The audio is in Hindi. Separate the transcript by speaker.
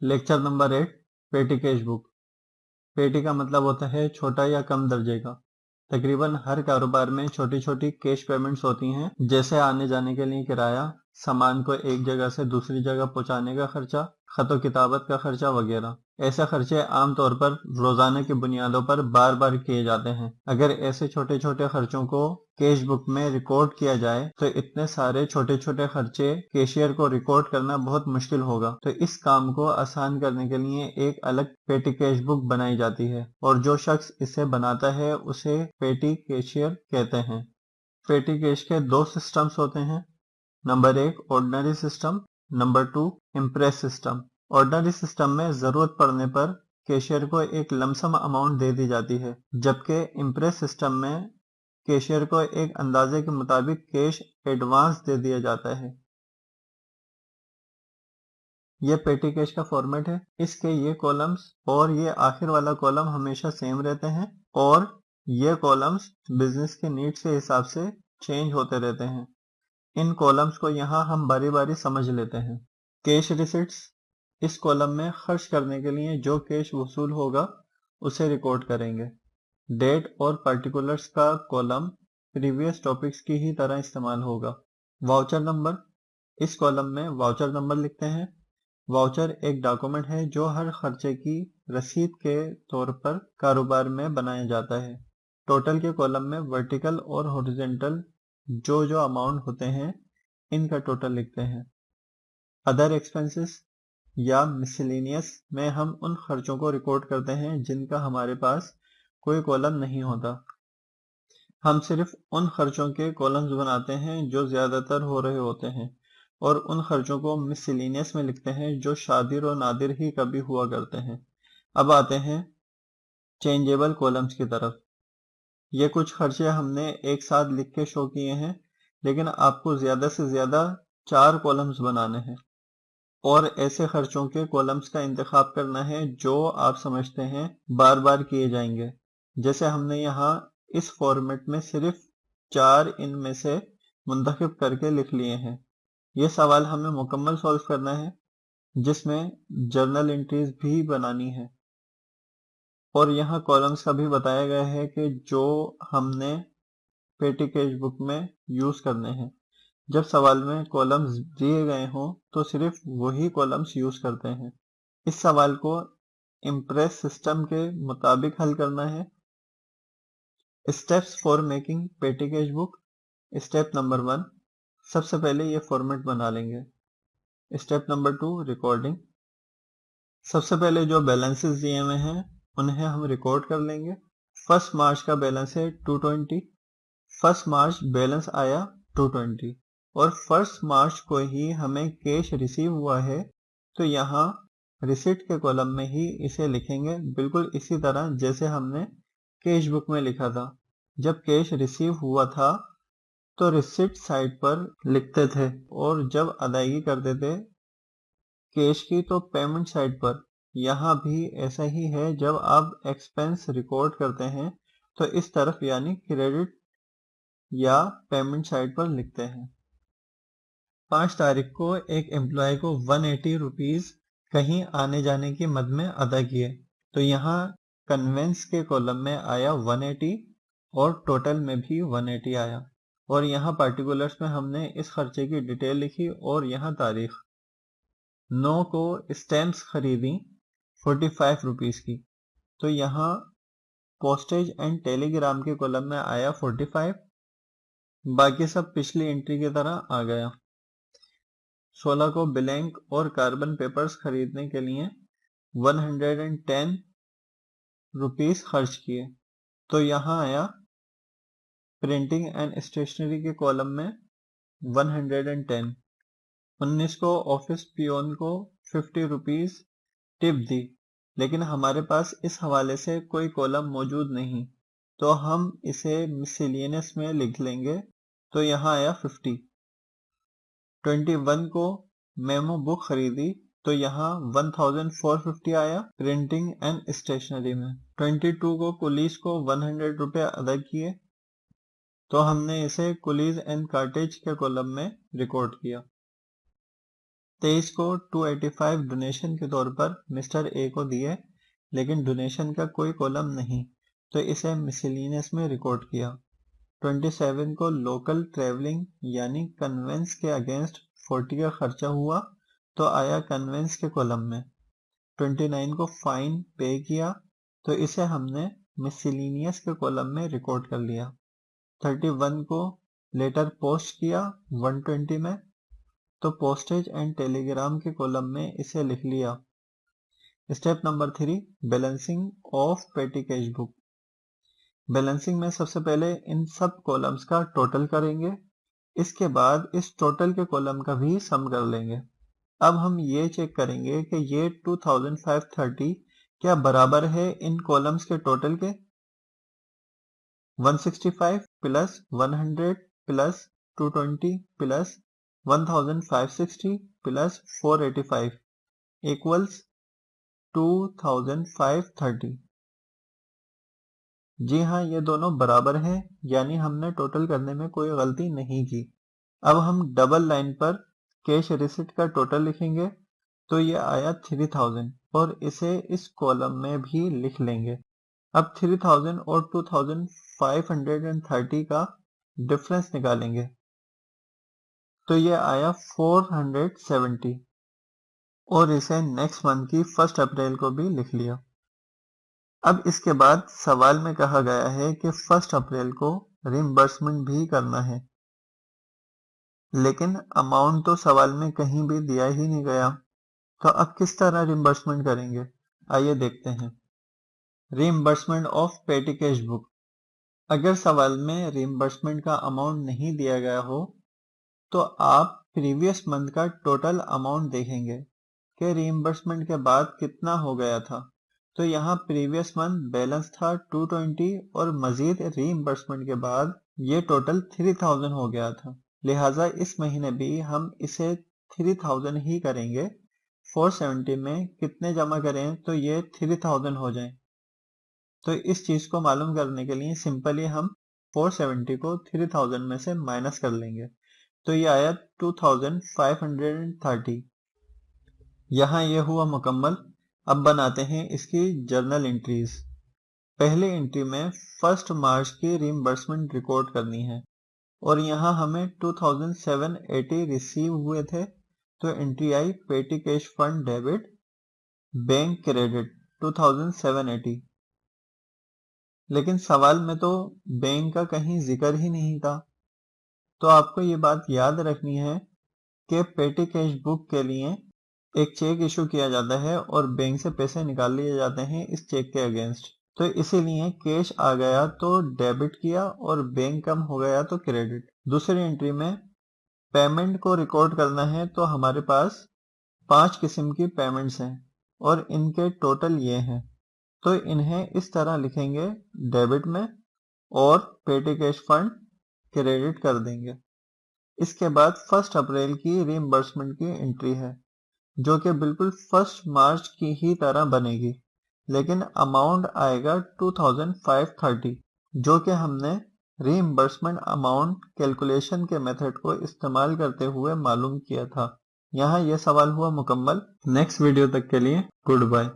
Speaker 1: लेक्चर नंबर 8 पेटी कैश बुक। पेटी का मतलब होता है छोटा या कम दर्जे का। तकरीबन हर कारोबार में छोटी छोटी कैश पेमेंट्स होती हैं, जैसे आने जाने के लिए किराया, सामान को एक जगह से दूसरी जगह पहुंचाने का खर्चा, खतो किताबत का खर्चा वगैरह। ऐसे खर्चे आमतौर पर रोजाना की बुनियादों पर बार बार किए जाते हैं। अगर ऐसे छोटे छोटे खर्चों को कैश बुक में रिकॉर्ड किया जाए तो इतने सारे छोटे छोटे खर्चे कैशियर को रिकॉर्ड करना बहुत मुश्किल होगा। तो इस काम को आसान करने के लिए एक अलग पेटी कैश बुक बनाई जाती है और जो शख्स इसे बनाता है उसे पेटी कैशियर कहते हैं। पेटी कैश के दो सिस्टम्स होते हैं। Number 1 ordinary system, number 2 impress system. Ordinary system में जरूरत पड़ने पर कैशियर को एक लमसम अमाउंट दे दी जाती है, जबकि इम्प्रेस सिस्टम में कैशियर को एक अंदाजे के मुताबिक कैश एडवांस दे दिया जाता है। यह पेटी कैश का फॉर्मेट है। इसके ये कॉलम्स और ये आखिर वाला कॉलम हमेशा सेम रहते हैं और ये कॉलम्स बिजनेस के नीड्स के हिसाब से चेंज होते रहते हैं। इन कॉलम्स को यहाँ हम बारी बारी समझ लेते हैं। कैश रिसिट्स, इस कॉलम में खर्च करने के लिए जो कैश वसूल होगा उसे रिकॉर्ड करेंगे। डेट और पर्टिकुलर्स का कॉलम प्रीवियस टॉपिक्स की ही तरह इस्तेमाल होगा। वाउचर नंबर, इस कॉलम में वाउचर नंबर लिखते हैं। वाउचर एक डॉक्यूमेंट है जो हर खर्चे की रसीद के तौर पर कारोबार में बनाया जाता है। टोटल के कॉलम में वर्टिकल और हॉरिजॉन्टल जो जो अमाउंट होते हैं इनका टोटल लिखते हैं। अदर एक्सपेंसेस या मिसलेनियस में हम उन खर्चों को रिकॉर्ड करते हैं जिनका हमारे पास कोई कॉलम नहीं होता। हम सिर्फ उन खर्चों के कॉलम्स बनाते हैं जो ज्यादातर हो रहे होते हैं और उन खर्चों को मिसलेनियस में लिखते हैं जो शादिर और नादिर ही कभी हुआ करते हैं। अब आते हैं चेंजेबल कॉलम्स की तरफ। ये कुछ खर्चे हमने एक साथ लिख के शो किए हैं, लेकिन आपको ज्यादा से ज्यादा 4 कॉलम्स बनाने हैं और ऐसे खर्चों के कॉलम्स का इंतखाब करना है जो आप समझते हैं बार बार किए जाएंगे। जैसे हमने यहाँ इस फॉर्मेट में सिर्फ 4 इनमें से मुंतखब करके लिख लिए हैं। ये सवाल हमें मुकम्मल सॉल्व करना है जिसमें जर्नल एंट्रीज भी बनानी है और यहाँ कॉलम्स का भी बताया गया है कि जो हमने पेटी कैश बुक में यूज करने हैं। जब सवाल में कॉलम्स दिए गए हों तो सिर्फ वही कॉलम्स यूज करते हैं। इस सवाल को इम्प्रेस सिस्टम के मुताबिक हल करना है। स्टेप्स फॉर मेकिंग पेटी कैश बुक। स्टेप नंबर 1, सबसे पहले ये फॉर्मेट बना लेंगे। Step number 2, recording. सबसे पहले जो बैलेंसेस दिए हुए हैं उन्हें हम रिकॉर्ड कर लेंगे। 1 मार्च का बैलेंस है 220। 1 मार्च बैलेंस आया 220 और 1 मार्च को ही हमें कैश रिसीव हुआ है, तो यहाँ रिसिट के कॉलम में ही इसे लिखेंगे, बिल्कुल इसी तरह जैसे हमने कैश बुक में लिखा था। जब कैश रिसीव हुआ था तो रिसिट साइड पर लिखते थे और जब अदायगी करते थे कैश की तो पेमेंट साइड पर। यहाँ भी ऐसा ही है, जब आप एक्सपेंस रिकॉर्ड करते हैं तो इस तरफ यानी क्रेडिट या पेमेंट साइड पर लिखते हैं। 5 तारीख को एक एम्प्लॉय को 180 रुपीज कहीं आने जाने की मद में अदा किए, तो यहाँ कन्वेंस के कॉलम में आया 180 और टोटल में भी 180 आया और यहाँ पार्टिकुलर्स में हमने इस खर्चे की डिटेल लिखी और यहाँ तारीख। 9 को स्टैम्प्स खरीदी 45 रुपीज की, तो यहाँ पोस्टेज एंड टेलीग्राम के कॉलम में आया 45, बाकी सब पिछली एंट्री की तरह आ गया। 16 को ब्लैंक और कार्बन पेपर्स खरीदने के लिए 110 रुपीज खर्च किए, तो यहाँ आया प्रिंटिंग एंड स्टेशनरी के कॉलम में 110। 19 को ऑफिस पियोन को 50 रुपीज टिप दी, लेकिन हमारे पास इस हवाले से कोई कॉलम मौजूद नहीं, तो हम इसे मिसलेनियस में लिख लेंगे, तो यहाँ आया 50। 21 को मेमो बुक खरीदी, तो यहाँ 1450 आया प्रिंटिंग एंड स्टेशनरी में। 22 को पुलिस को 100 रुपये अदा किए, तो हमने इसे कुलीज एंड कार्टेज के कॉलम में रिकॉर्ड किया। 23 को 285 डोनेशन के तौर पर मिस्टर ए को दिए, लेकिन डोनेशन का कोई कॉलम नहीं, तो इसे मिसलेनियस में रिकॉर्ड किया। 27 को लोकल ट्रेवलिंग यानी कन्वेंस के अगेंस्ट 40 का खर्चा हुआ, तो आया कन्वेंस के कॉलम में। 29 को फाइन पे किया, तो इसे हमने मिसलेनियस के कॉलम में रिकॉर्ड कर लिया। 31 को लेटर पोस्ट किया 120 में, तो पोस्टेज एंड टेलीग्राम के कॉलम में इसे लिख लिया। स्टेप नंबर 3, बैलेंसिंग ऑफ पेटी कैश बुक। बैलेंसिंग में सबसे पहले इन सब कॉलम्स का टोटल करेंगे, इसके बाद इस टोटल के कॉलम का भी सम कर लेंगे। अब हम ये चेक करेंगे कि ये 2530 क्या बराबर है इन कॉलम्स के टोटल के। 165 plus 100 plus 220 plus 1560 plus 485 equals 2530। जी हाँ, ये दोनों बराबर हैं, यानी हमने टोटल करने में कोई गलती नहीं की। अब हम डबल लाइन पर कैश रिसीट का टोटल लिखेंगे, तो ये आया 3000 और इसे इस कॉलम में भी लिख लेंगे। अब 3000 और 2530 का डिफरेंस निकालेंगे, तो ये आया 470 और इसे नेक्स्ट मंथ की 1 अप्रैल को भी लिख लिया। अब इसके बाद सवाल में कहा गया है कि 1 अप्रैल को रिम्बर्समेंट भी करना है, लेकिन अमाउंट तो सवाल में कहीं भी दिया ही नहीं गया, तो अब किस तरह रिम्बर्समेंट करेंगे, आइए देखते हैं। रिम्बर्समेंट ऑफ पेटी कैश बुक। अगर सवाल में रिम्बर्समेंट का अमाउंट नहीं दिया गया हो, तो आप प्रीवियस मंथ का टोटल अमाउंट देखेंगे कि रिम्बर्समेंट के बाद कितना हो गया था। तो यहाँ प्रीवियस मंथ बैलेंस था 220 और मजीद रीइंबर्समेंट के बाद ये टोटल 3000 हो गया था, लिहाजा इस महीने भी हम इसे 3000 ही करेंगे। 470 में कितने जमा करें तो ये 3000 हो जाए। तो इस चीज को मालूम करने के लिए सिंपली हम 470 को 3000 में से माइनस कर लेंगे, तो ये आया 2530। यहाँ ये हुआ मुकम्मल। अब बनाते हैं इसकी जर्नल एंट्रीज। पहले एंट्री में 1 मार्च की रिइंबर्समेंट रिकॉर्ड करनी है और यहाँ हमें 2780 रिसीव हुए थे, तो एंट्री आई petty cash fund debit bank credit 2780। लेकिन सवाल में तो बैंक का कहीं जिक्र ही नहीं था, तो आपको ये बात याद रखनी है कि पेटी कैश बुक के लिए एक चेक इशू किया जाता है और बैंक से पैसे निकाल लिए जाते हैं इस चेक के अगेंस्ट। तो इसीलिए कैश आ गया तो डेबिट किया और बैंक कम हो गया तो क्रेडिट। दूसरी एंट्री में पेमेंट को रिकॉर्ड करना है, तो हमारे पास 5 किस्म की पेमेंट्स हैं और इनके टोटल ये हैं, तो इन्हें इस तरह लिखेंगे डेबिट में और पेटी कैश फंड क्रेडिट कर देंगे। इसके बाद 1 अप्रैल की रिइंबर्समेंट की एंट्री है, जो कि बिल्कुल 1 मार्च की ही तरह बनेगी, लेकिन अमाउंट आएगा 2530, जो कि हमने रीइंबर्समेंट अमाउंट कैलकुलेशन के मेथड को इस्तेमाल करते हुए मालूम किया था। यहाँ यह सवाल हुआ मुकम्मल। नेक्स्ट वीडियो तक के लिए गुड बाय।